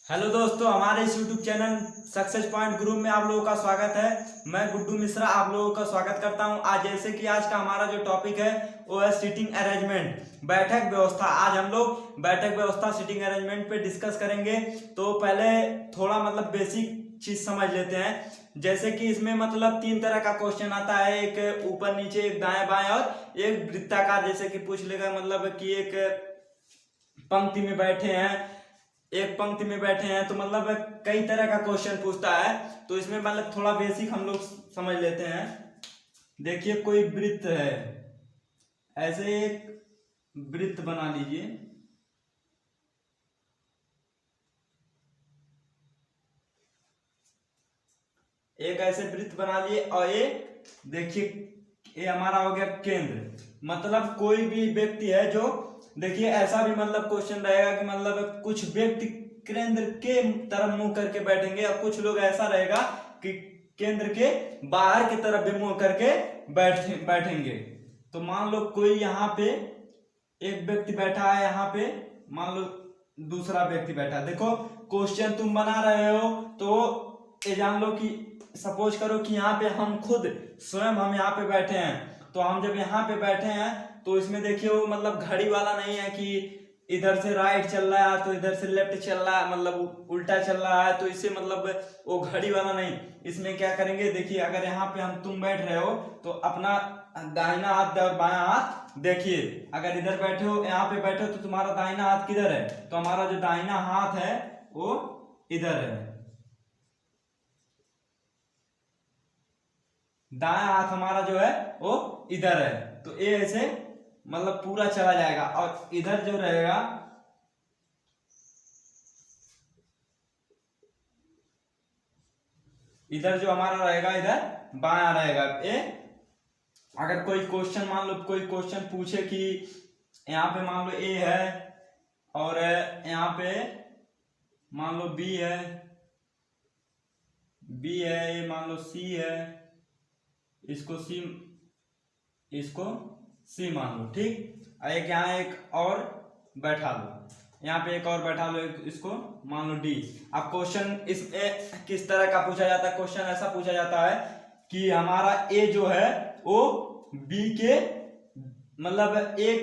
Hello दोस्तों, हमारे इस YouTube channel success point group में आप लोगों का स्वागत है। मैं गुड्डू मिश्रा आप लोगों का स्वागत करता हूं। आज जैसे कि आज का हमारा जो टॉपिक है वो है सीटिंग अरेंजमेंट, बैठक व्यवस्था। आज हम लोग बैठक व्यवस्था सीटिंग अरेंजमेंट पे डिस्कस करेंगे। तो पहले थोड़ा बेसिक चीज समझ लेते हैं। जैसे कि इसमें तीन तरह का क्वेश्चन आता है, एक ऊपर नीचे, एक दाएं बाएं और एक वृत्ताकार। जैसे कि पूछ लेगा कि एक पंक्ति में बैठे हैं, तो कई तरह का क्वेश्चन पूछता है। तो इसमें थोड़ा बेसिक हम लोग समझ लेते हैं। देखिए, कोई वृत्त है, ऐसे एक वृत्त बना लीजिए। एक ऐसे वृत्त बना लिए और ये देखिए, ये हमारा हो गया केंद्र। कोई भी व्यक्ति है जो, देखिए ऐसा भी क्वेश्चन रहेगा कि कुछ व्यक्ति केंद्र के तरफ मुंह करके बैठेंगे और कुछ लोग ऐसा रहेगा कि केंद्र के बाहर की तरफ भी मुंह करके बैठेंगे। तो मान लो कोई यहाँ पे एक व्यक्ति बैठा है, यहाँ पे मान लो दूसरा व्यक्ति बैठा। देखो, क्वेश्चन तुम बना रहे हो तो ये जान लो कि सपोज करो कि यहाँ पे हम खुद स्वयं हम यहाँ पे बैठे हैं। तो हम जब यहाँ पे बैठे हैं तो इसमें देखिए वो घड़ी वाला नहीं है कि इधर से राइट चल रहा है तो इधर से लेफ्ट चल रहा है, उल्टा चल रहा है। तो इससे वो घड़ी वाला नहीं। इसमें क्या करेंगे, देखिए अगर यहाँ पे तुम बैठ रहे हो तो अपना दाहिना हाथ और बायां हाथ देखिए। अगर इधर बैठे हो, यहाँ पे बैठे हो, तो तुम्हारा दाहिना हाथ किधर है? तो हमारा जो दाहिना हाथ है वो इधर है, दायां हाथ हमारा जो है वो इधर है। तो ये ऐसे पूरा चला जाएगा। और इधर जो रहेगा, इधर जो हमारा रहेगा इधर बायां रहेगा। ये अगर कोई क्वेश्चन कोई क्वेश्चन पूछे कि यहाँ पे मान लो ए है और यहाँ पे मान लो बी है, ये मान लो सी है, इसको सी मान लो, ठीक। एक यहाँ एक और बैठा लो, यहाँ पे एक और बैठा लो, इसको मान लो डी। अब क्वेश्चन इसमें किस तरह का पूछा जाता है? क्वेश्चन ऐसा पूछा जाता है कि हमारा ए जो है वो बी के ए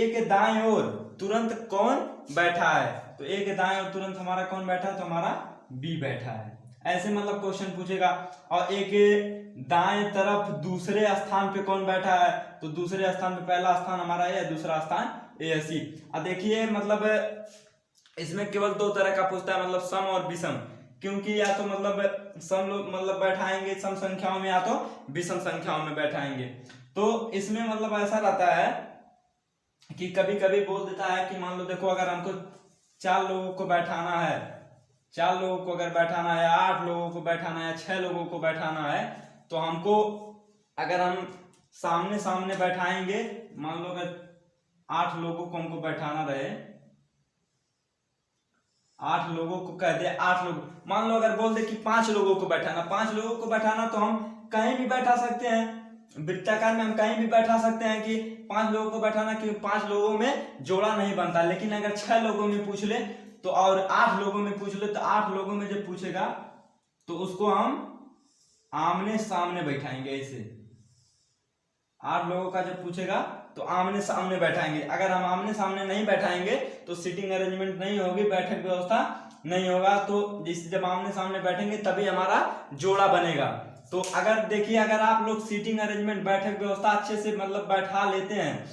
के दाएं ओर तुरंत कौन बैठा है? तो ए के दाएं ओर तुरंत हमारा कौन बैठा है? तो हमारा बी बैठा है। ऐसे क्वेश्चन पूछेगा। और ए के दाएं तरफ दूसरे स्थान पे कौन बैठा है? तो दूसरे स्थान पे पहला स्थान हमारा है, दूसरा स्थान ए सी। अब देखिए इसमें केवल दो तरह का पूछता है, सम और विषम। क्योंकि या तो सम लोग बैठाएंगे सम संख्याओं में, या तो विषम संख्याओं में बैठाएंगे। तो इसमें ऐसा रहता है कि कभी कभी बोल देता है कि मान लो देखो, अगर हमको 4 लोगों को बैठाना है, 4 लोगों को अगर बैठाना है, 8 लोगों को बैठाना है, 6 लोगों को बैठाना है, तो हमको अगर हम सामने सामने बैठाएंगे, मान लो अगर 8 लोगों को हमको बैठाना रहे, 8 लोगों को कह दे, 8 लोग, मान लो अगर बोल दे कि 5 लोगों को बैठाना, 5 लोगों को बैठाना, तो हम कहीं भी बैठा सकते हैं। वृत्ताकार में हम कहीं भी बैठा सकते हैं कि 5 लोगों को बैठाना, क्योंकि 5 लोगों में जोड़ा नहीं बनता। लेकिन अगर 6 लोगों में पूछ ले तो, और 8 लोगों में पूछ ले तो 8 लोगों में जब पूछेगा तो उसको हम आमने सामने बैठाएंगे। ऐसे 8 लोगों का जब पूछेगा तो आमने सामने बैठाएंगे। अगर हम आमने सामने नहीं बैठाएंगे तो सीटिंग अरेंजमेंट नहीं होगी, बैठक व्यवस्था नहीं होगा। तो जब आमने सामने बैठेंगे तभी हमारा जोड़ा बनेगा। तो अगर देखिए, अगर आप लोग सीटिंग अरेंजमेंट, बैठक व्यवस्था अच्छे से बैठा लेते हैं,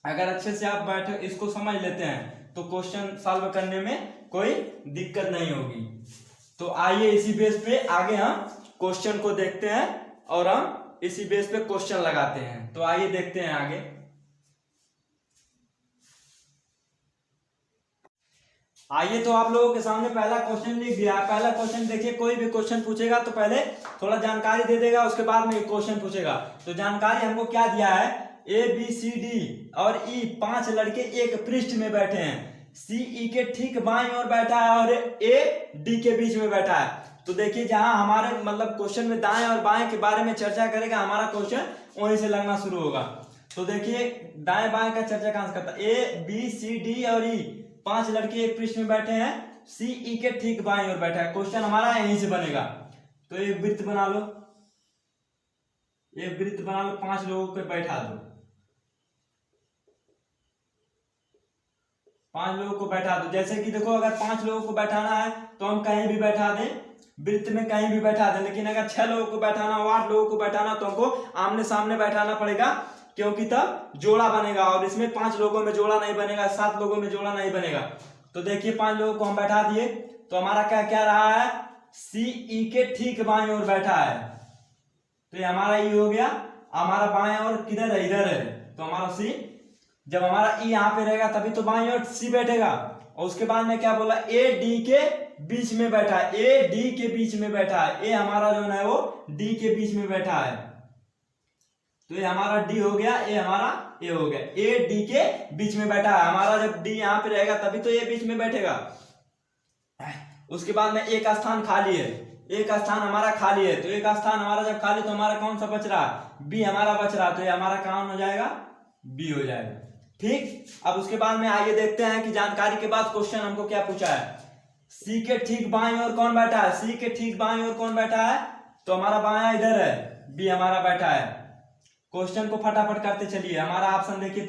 अगर अच्छे से आप इसको समझ लेते हैं तो क्वेश्चन सॉल्व करने में कोई दिक्कत नहीं होगी। तो आइए इसी बेस पे आगे हम क्वेश्चन को देखते हैं और हम इसी बेस पे क्वेश्चन लगाते हैं। तो आइए देखते हैं आगे। आइए, तो आप लोगों के सामने पहला क्वेश्चन लिख दिया। पहला क्वेश्चन देखिए, कोई भी क्वेश्चन पूछेगा तो पहले थोड़ा जानकारी दे देगा, उसके बाद में क्वेश्चन पूछेगा। तो जानकारी हमको क्या दिया है? ए बी सी डी और ई 5 लड़के एक पृष्ठ में बैठे हैं। सी ई के ठीक बाईं ओर बैठा है और ए डी के बीच में बैठा है। तो देखिए, जहां हमारे क्वेश्चन में दाएं और बाएं के बारे में चर्चा करेगा, हमारा क्वेश्चन वहीं से लगना शुरू होगा। तो देखिए, दाएं बाएं का चर्चा कहां से करता है? ए बी सी डी और ई 5 लड़के एक पृष्ठ में बैठे हैं, सी ई के ठीक बाईं ओर बैठा है। क्वेश्चन हमारा यहीं से बनेगा। तो एक वृत्त बना लो, एक वृत्त बना लो, 5 लोगों को बैठा दो, 5 लोगों को बैठा दो। जैसे कि देखो अगर 5 लोगों को बैठाना है तो हम कहीं भी बैठा दें, वृत्त में कहीं भी बैठा दें, लेकिन अगर 6 लोगों को बैठाना हो, 8 लोगों को बैठाना तो हमको आमने सामने बैठाना पड़ेगा, क्योंकि तब जोड़ा बनेगा। और इसमें 5 लोगों में जोड़ा नहीं बनेगा, 7 लोगों में जोड़ा नहीं बनेगा। तो देखिए 5 लोगों को हम बैठा दिए, तो हमारा क्या क्या रहा है, सी ई के ठीक बाईं ओर बैठा है। तो ये हमारा ई हो गया, हमारा बाएं ओर किधर है, इधर है। तो हमारा सी, जब हमारा ई यहाँ पे रहेगा तभी तो बाईं ओर सी बैठेगा। और उसके बाद में क्या बोला, ए डी के बीच में बैठा है, ए डी के बीच में बैठा है। ए हमारा जो है वो डी के बीच में बैठा है। तो ये हमारा डी हो गया, ए हमारा ए हो गया। ए डी के बीच में बैठा है हमारा, जब डी यहाँ पे रहेगा तभी तो ए बीच में बैठेगा। उसके बाद में एक स्थान खाली है, एक स्थान हमारा खाली है। तो एक स्थान हमारा जब खाली, तो हमारा कौन सा बच रहा, बी हमारा बच रहा। तो ये हमारा कौन हो जाएगा, बी हो जाएगा। ठीक, अब उसके बाद में आइए देखते हैं कि जानकारी के बाद क्वेश्चन हमको क्या पूछा है। सी के ठीक बाईं ओर कौन बैठा है, सी के ठीक बाईं ओर कौन बैठा है, तो हमारा बायां इधर है, बी हमारा बैठा है। क्वेश्चन को फटाफट करते चलिए। हमारा ऑप्शन देखिए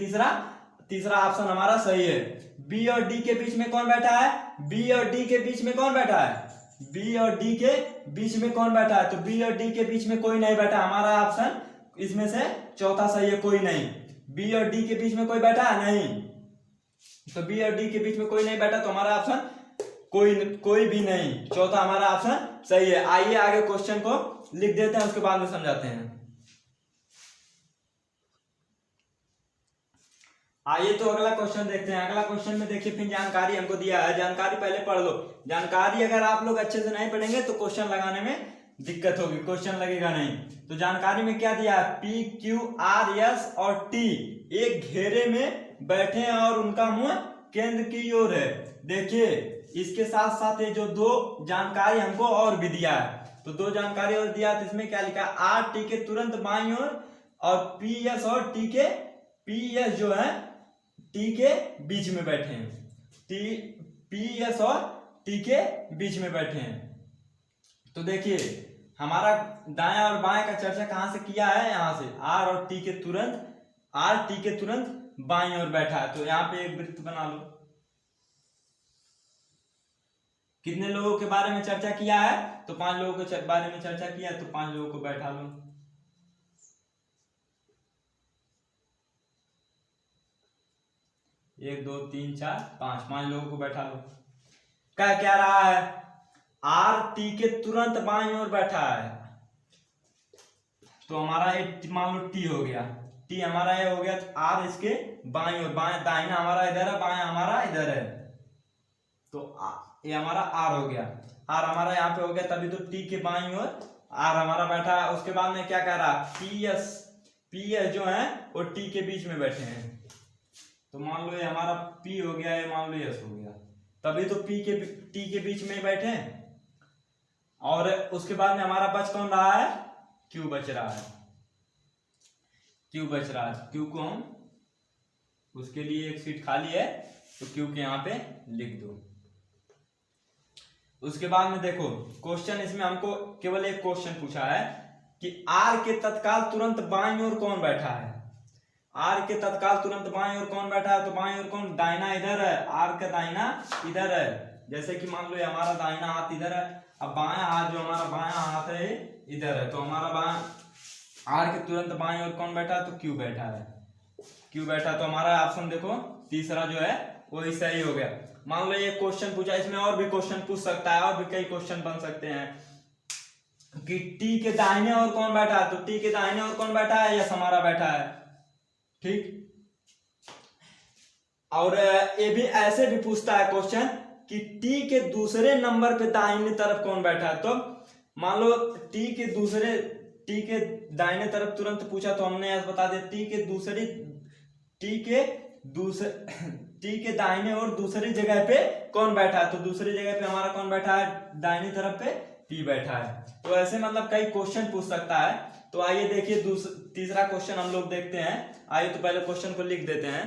तीसरा ऑप्शन हमारा सही है। बी और डी के बीच में कौन बैठा है, बी और डी के बीच में कौन बैठा है, बी और डी के बीच में कौन बैठा है, तो बी और डी के बीच में कोई नहीं बैठा। हमारा ऑप्शन इसमें से चौथा सही है, कोई नहीं। बी और डी के बीच में कोई बैठा है नहीं, तो बी और डी के बीच में कोई नहीं बैठा, तो हमारा ऑप्शन कोई भी नहीं, चौथा हमारा ऑप्शन सही है। आइए आगे क्वेश्चन को लिख देते हैं, उसके बाद में समझाते हैं। आइए तो अगला क्वेश्चन देखते हैं। अगला क्वेश्चन में देखिए फिर जानकारी हमको दिया है, जानकारी पहले पढ़ लो। जानकारी अगर आप लोग अच्छे से नहीं पढ़ेंगे तो क्वेश्चन लगाने में दिक्कत होगी, क्वेश्चन लगेगा नहीं। तो जानकारी में क्या दिया है, पी क्यू आर एस और टी एक घेरे में बैठे हैं और उनका मुंह केंद्र की ओर है। देखिए इसके साथ साथ ये जो 2 जानकारी हमको और भी दिया है, तो 2 जानकारी और दिया है। तो इसमें क्या लिखा है, आर टी के तुरंत बाईं ओर और पी एस और टी के, पी एस जो है टी के बीच में बैठे हैं, पी एस और टी के बीच में बैठे हैं। तो देखिए हमारा दाएं और बाएं का चर्चा कहां से किया है, यहां से आर और टी के तुरंत, आर टी के तुरंत बाईं ओर बैठा है। तो यहां पे एक वृत्त बना लो। कितने लोगों के बारे में चर्चा किया है, तो 5 लोगों के बारे में चर्चा किया, तो 5 लोगों को बैठा लो। एक दो तीन चार पांच लोगों को बैठा लो। क्या रहा है, आर टी के तुरंत बाईं ओर बैठा है, तो हमारा एक मान लो टी हो गया, टी हमारा ये हो गया। तो आर इसके बाईं ओर, बाएं दाहिना हमारा इधर है, बाएं हमारा इधर है, तो ये हमारा आर हो गया। आर हमारा यहाँ पे हो गया, तभी तो टी के बाईं ओर आर हमारा बैठा है। उसके बाद में क्या कह रहा, पी एस जो है वो टी के बीच में बैठे हैं। तो मान लो ये हमारा P हो गया, ये मान लो S हो गया, तभी तो T के बीच में बैठे। और उसके बाद में हमारा बच कौन रहा है, Q बच रहा है, Q बच रहा है। Q को हम, उसके लिए एक सीट खाली है, तो Q के यहाँ पे लिख दो। उसके बाद में देखो क्वेश्चन, इसमें हमको केवल एक क्वेश्चन पूछा है कि R के तत्काल तुरंत बाईं ओर कौन बैठा है, आर के तत्काल तुरंत बाईं ओर कौन बैठा है, तो बाईं ओर कौन, दाहिना इधर है, आर का दाहिना इधर है। जैसे कि मान लो ये हमारा दाहिना हाथ इधर है, अब बायां हाथ जो हमारा बायां हाथ है इधर है, तो हमारा बायां आर के तुरंत बाईं ओर कौन बैठा है, तो क्यू बैठा है, क्यू बैठा। तो हमारा ऑप्शन देखो तीसरा जो है वही सही हो गया। मान लो ये क्वेश्चन पूछा, इसमें और भी क्वेश्चन पूछ सकता है, और भी कई क्वेश्चन बन सकते हैं कि टी के दाहिने ओर कौन बैठा है, तो टी के दाहिने ओर कौन बैठा है, यस हमारा बैठा है। ठीक, और ये भी ऐसे भी पूछता है क्वेश्चन कि टी के दूसरे नंबर पे दाहिने तरफ कौन बैठा है। तो मान लो टी के दाहिने तरफ तुरंत पूछा, तो हमने ऐसा बता दिया टी के दाहिने और दूसरी जगह पे कौन बैठा है, तो दूसरी जगह पे हमारा कौन बैठा है, दाहिनी तरफ पे P बैठा है। तो ऐसे मतलब कई क्वेश्चन पूछ सकता है। तो आइए देखिए तीसरा क्वेश्चन हम लोग देखते हैं। आइए तो पहले क्वेश्चन को लिख देते हैं।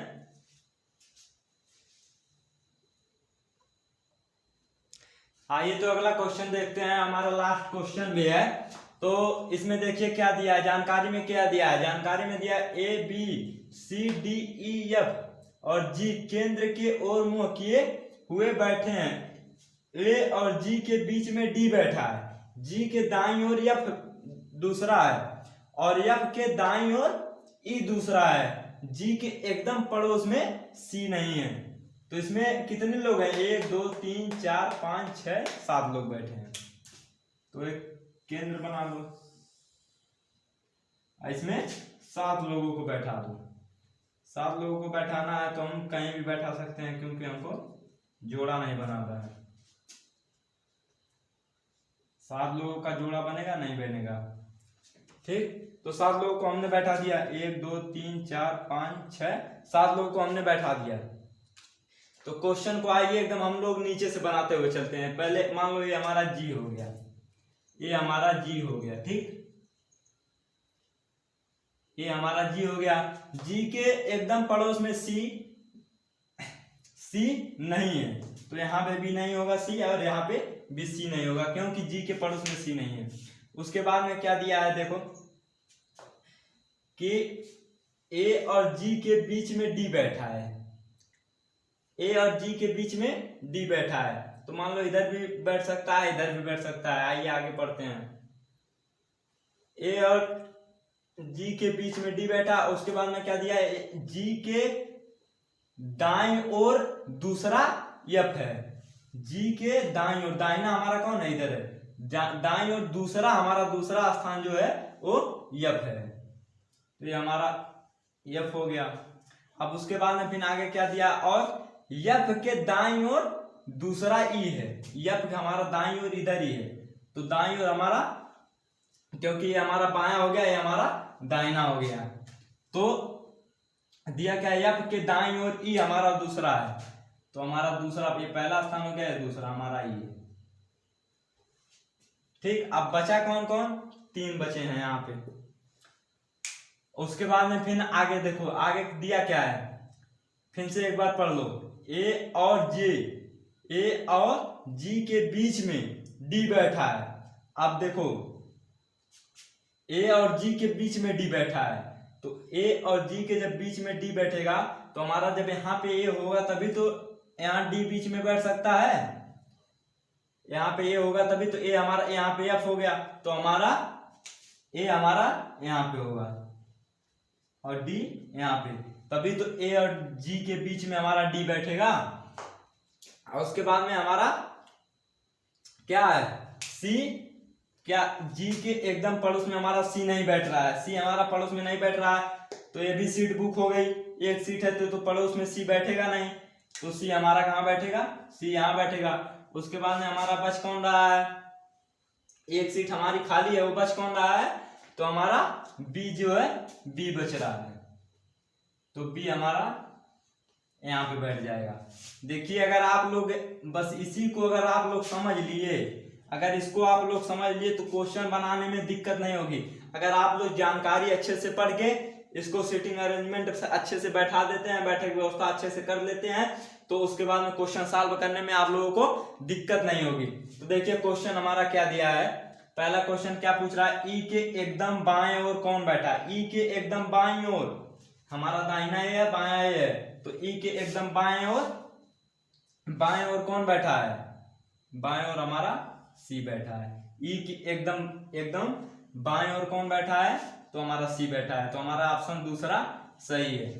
आइए तो अगला क्वेश्चन देखते हैं, हमारा लास्ट क्वेश्चन भी है। तो इसमें देखिए क्या दिया है, जानकारी में क्या दिया है। जानकारी में दिया A B C D E F और जी केंद्र के ओर मुंह किए हुए बैठे हैं। ए और जी के बीच में डी बैठा है, जी के दाईं ओर एफ दूसरा है और एफ के दाईं ओर ई दूसरा है। जी के एकदम पड़ोस में सी नहीं है। तो इसमें कितने लोग हैं, 1 2 3 4 5 6 7 लोग बैठे हैं। तो एक केंद्र बना लो, इसमें 7 लोगों को बैठा दो। 7 लोगों को बैठाना है तो हम कहीं भी बैठा सकते हैं क्योंकि हमको जोड़ा नहीं बनाना है। 7 लोगों का जोड़ा बनेगा नहीं बनेगा, ठीक। तो 7 लोगों को हमने बैठा दिया, 1 2 3 4 5 6 7 लोगों को हमने बैठा दिया। तो क्वेश्चन को आइए एकदम हम लोग नीचे से बनाते हुए चलते हैं। पहले मान लो ये हमारा जी हो गया, ये हमारा जी हो गया, ठीक। ये हमारा जी हो गया। जी के एकदम पड़ोस में सी नहीं है, तो यहाँ पे भी नहीं होगा सी और यहाँ पे भी सी नहीं होगा क्योंकि जी के पड़ोस में सी नहीं है। उसके बाद में क्या दिया है देखो कि ए और जी के बीच में डी बैठा है। ए और जी के बीच में डी बैठा है, तो मान लो इधर भी बैठ सकता है, इधर भी बैठ सकता है। आइए आगे पढ़ते हैं। ए और जी के बीच में डी बैठा, उसके बाद में क्या दिया है, जी के दाईं ओर दूसरा एफ है। जी के दाईं ओर, दाहिना हमारा कौन है, इधर है। दाईं ओर दूसरा, हमारा दूसरा स्थान जो है वो एफ है। तो ये हमारा एफ हो गया। अब उसके बाद में फिर आगे क्या दिया, और एफ के दाईं ओर दूसरा ई है। एफ हमारा दाईं ओर इधर ही है, तो दाईं ओर हमारा, क्योंकि ये हमारा बायां हो गया, ये हमारा दाहिना हो गया। तो दिया क्या, एफ के दाईं ओर ई हमारा दूसरा है, तो हमारा दूसरा, ये पहला स्थान हो गया, दूसरा हमारा ई है, ठीक। अब बचा कौन कौन, 3 बचे हैं यहाँ पे। उसके बाद में फिर आगे देखो, आगे दिया क्या है, फिर से एक बार पढ़ लो। ए और जी के बीच में डी बैठा है। अब देखो ए और जी के बीच में डी बैठा है, तो ए और जी के जब बीच में डी बैठेगा तो हमारा जब यहाँ पे ए होगा तभी तो यहाँ डी बीच में बैठ सकता है। यहाँ पे ए होगा तभी तो ए हमारा, यहाँ पे एफ हो गया, तो हमारा ए हमारा यहाँ पे होगा और डी यहाँ पे, तभी तो ए और जी के बीच में हमारा डी बैठेगा। और उसके बाद में हमारा क्या है, सी, क्या जी के एकदम पड़ोस में हमारा सी नहीं बैठ रहा है। सी हमारा पड़ोस में नहीं बैठ रहा है, तो ये भी सीट बुक हो गई। एक सीट है तो पड़ोस में सी बैठेगा नहीं, तो सी हमारा कहाँ बैठेगा, सी यहाँ बैठेगा। उसके बाद में हमारा बच कौन रहा है, एक सीट हमारी खाली है, वो बच कौन रहा है, तो हमारा बी जो है, बी बच रहा है, तो बी हमारा यहाँ पे बैठ जाएगा। देखिए अगर आप लोग बस इसी को अगर आप लोग समझ लिए, अगर इसको आप लोग समझ लिए तो क्वेश्चन बनाने में दिक्कत नहीं होगी। अगर आप लोग जानकारी अच्छे से पढ़ के इसको सीटिंग अरेंजमेंट अच्छे से बैठा देते हैं, बैठक व्यवस्था अच्छे से कर लेते हैं, तो उसके बाद में क्वेश्चन सॉल्व करने में आप लोगों को दिक्कत नहीं होगी। तो देखिए क्वेश्चन हमारा क्या दिया है। पहला क्वेश्चन क्या पूछ रहा है, ई के एकदम बाएं ओर कौन बैठा है। ई के एकदम बाएं ओर, हमारा दाहिना है बायां है, तो ई के एकदम बाएं ओर कौन बैठा है, बाएं ओर हमारा सी बैठा है। ई की एकदम बाएं ओर कौन बैठा है, तो हमारा सी बैठा है, तो हमारा ऑप्शन दूसरा सही है।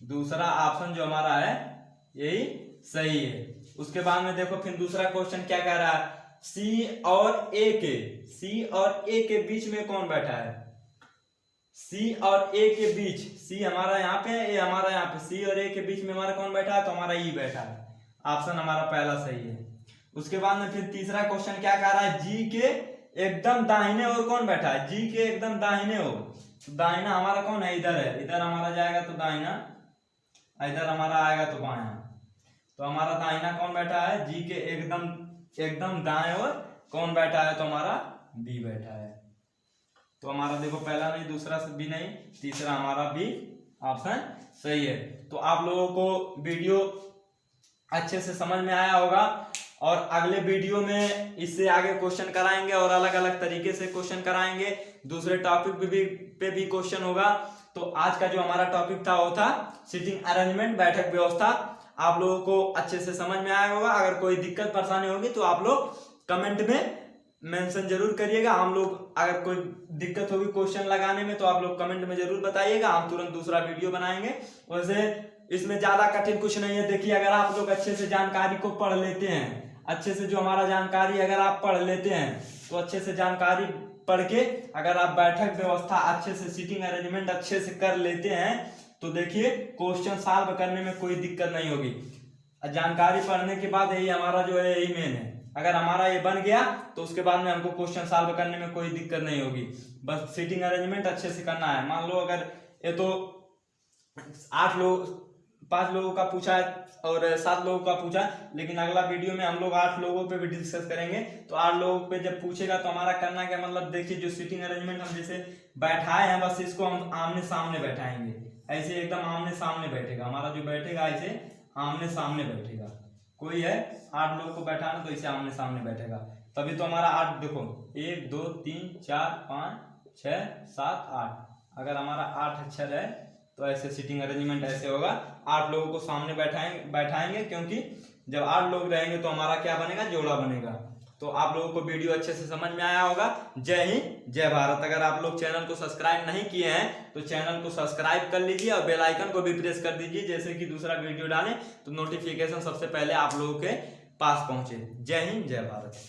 दूसरा ऑप्शन जो हमारा है यही सही है। उसके बाद में देखो फिर दूसरा क्वेश्चन क्या कह रहा है, सी और ए के बीच में कौन बैठा है। सी और ए के बीच, सी हमारा यहाँ पे है, ए हमारा यहाँ पे, सी और ए के बीच में हमारा कौन बैठा है, तो हमारा ई बैठा है। ऑप्शन हमारा पहला सही है। उसके बाद में फिर तीसरा क्वेश्चन क्या कह रहा है, जी के एकदम दाहिने ओर कौन बैठा है। जी के एकदम दाहिने ओर, तो दाहिना हमारा कौन है, इधर है, इधर हमारा जाएगा तो दाहिना, इधर हमारा आएगा तो बायां, तो हमारा दाहिना कौन बैठा है, जी के एकदम दाएं ओर कौन बैठा है, तो हमारा बी बैठा है। तो हमारा देखो पहला नहीं, दूसरा भी नहीं, तीसरा हमारा भी ऑप्शन सही है। तो आप लोगों को वीडियो अच्छे से समझ में आया होगा और अगले वीडियो में इससे आगे क्वेश्चन कराएंगे और अलग अलग तरीके से क्वेश्चन कराएंगे, दूसरे टॉपिक पे भी क्वेश्चन होगा। तो आज का जो हमारा टॉपिक था वो था सीटिंग अरेंजमेंट, बैठक व्यवस्था। आप लोगों को अच्छे से समझ में आया होगा। अगर कोई दिक्कत परेशानी होगी तो आप लोग कमेंट में मेंशन जरूर करिएगा। हम लोग अगर कोई दिक्कत होगी क्वेश्चन लगाने में तो आप लोग कमेंट में जरूर बताइएगा, हम तुरंत दूसरा वीडियो बनाएंगे। वैसे इसमें ज्यादा कठिन कुछ नहीं है। देखिए अगर आप लोग अच्छे से जानकारी को पढ़ लेते हैं, अच्छे से जो हमारा जानकारी अगर आप पढ़ लेते हैं तो अच्छे से जानकारी पढ़ के अगर आप बैठक व्यवस्था अच्छे से, सीटिंग अरेंजमेंट अच्छे से कर लेते हैं तो देखिए क्वेश्चन सॉल्व करने में कोई दिक्कत नहीं होगी। जानकारी पढ़ने के बाद यही हमारा जो है यही मेन है। अगर हमारा ये बन गया तो उसके बाद में हमको क्वेश्चन सॉल्व करने में कोई दिक्कत नहीं होगी। बस सीटिंग अरेंजमेंट अच्छे से करना है। मान लो अगर ये तो 5 लोगों का पूछा और 7 लोगों का पूछा, लेकिन अगला वीडियो में हम लोग 8 लोगों पे भी डिस्कस करेंगे। तो 8 लोगों पे जब पूछेगा तो हमारा करना क्या, मतलब देखिए जो सीटिंग अरेंजमेंट हम जैसे बैठाए हैं बस इसको हम आमने सामने बैठाएंगे। ऐसे एकदम आमने सामने बैठेगा हमारा, जो बैठेगा ऐसे आमने सामने बैठेगा। कोई है 8 लोगों को बैठाना तो इसे आमने सामने बैठेगा, तभी तो हमारा 8, देखो 1 2 3 4 5 6 7 8। अगर हमारा 8 अक्षर है तो ऐसे सीटिंग अरेंजमेंट ऐसे होगा। 8 लोगों को सामने बैठाएंगे क्योंकि जब 8 लोग रहेंगे तो हमारा क्या बनेगा, जोड़ा बनेगा। तो आप लोगों को वीडियो अच्छे से समझ में आया होगा। जय हिंद जय भारत। अगर आप लोग चैनल को सब्सक्राइब नहीं किए हैं तो चैनल को सब्सक्राइब कर लीजिए और बेल आइकन को भी प्रेस कर दीजिए, जैसे कि दूसरा वीडियो डालें तो नोटिफिकेशन सबसे पहले आप लोगों के पास पहुंचे। जय हिंद जय भारत।